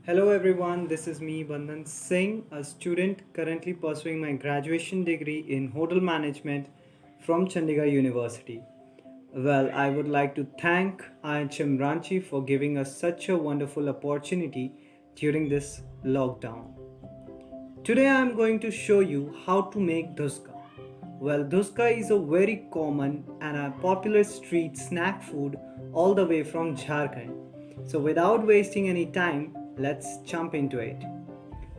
Hello everyone, this is me Bandhan Singh, a student currently pursuing my graduation degree in Hotel Management from Chandigarh University. Well, I would like to thank IHM Ranchi for giving us such a wonderful opportunity during this lockdown. Today I am going to show you how to make Dhuska. Well, Dhuska is a very common and a popular street snack food all the way from Jharkhand. So without wasting any time, let's jump into it.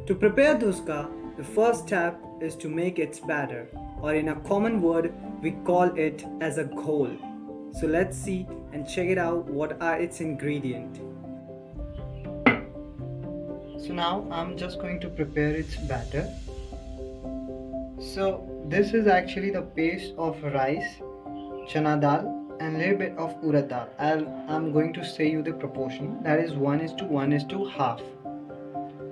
To prepare Dhuska, the first step is to make its batter, or in a common word, we call it as a ghol. So let's see and check it out what are its ingredients. So now I'm just going to prepare its batter. So this is actually the paste of rice, chana dal and little bit of urad dal. I'm going to say you the proportion, that is 1 is to 1 is to half.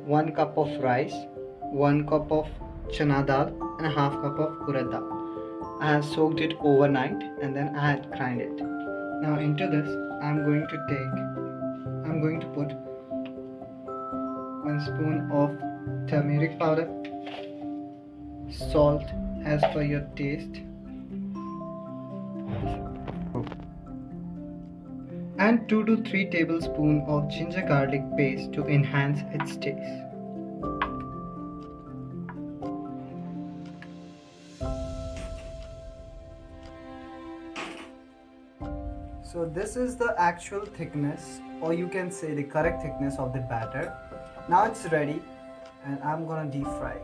1 cup of rice, 1 cup of chana dal and a half cup of urad dal. I have soaked it overnight and then I had grind it. Now into this I'm going to put 1 spoon of turmeric powder, salt as per your taste, and 2 to 3 tablespoons of ginger garlic paste to enhance its taste. So this is the actual thickness, or you can say the correct thickness of the batter. Now it's ready and I'm gonna deep fry it.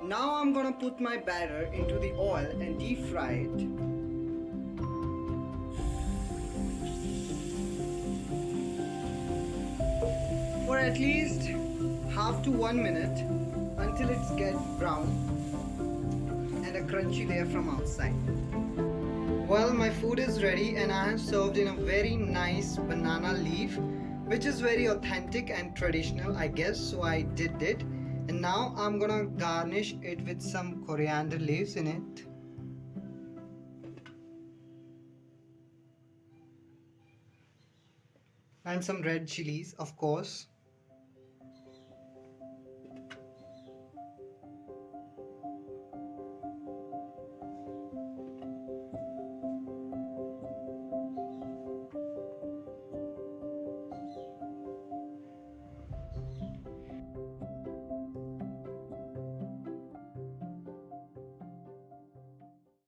Now I'm gonna put my batter into the oil and deep fry it. For at least half to 1 minute until it's get brown and a crunchy layer from outside. Well, my food is ready and I have served in a very nice banana leaf, which is very authentic and traditional, I guess, so I did it. And now I'm gonna garnish it with some coriander leaves in it. And some red chilies, of course.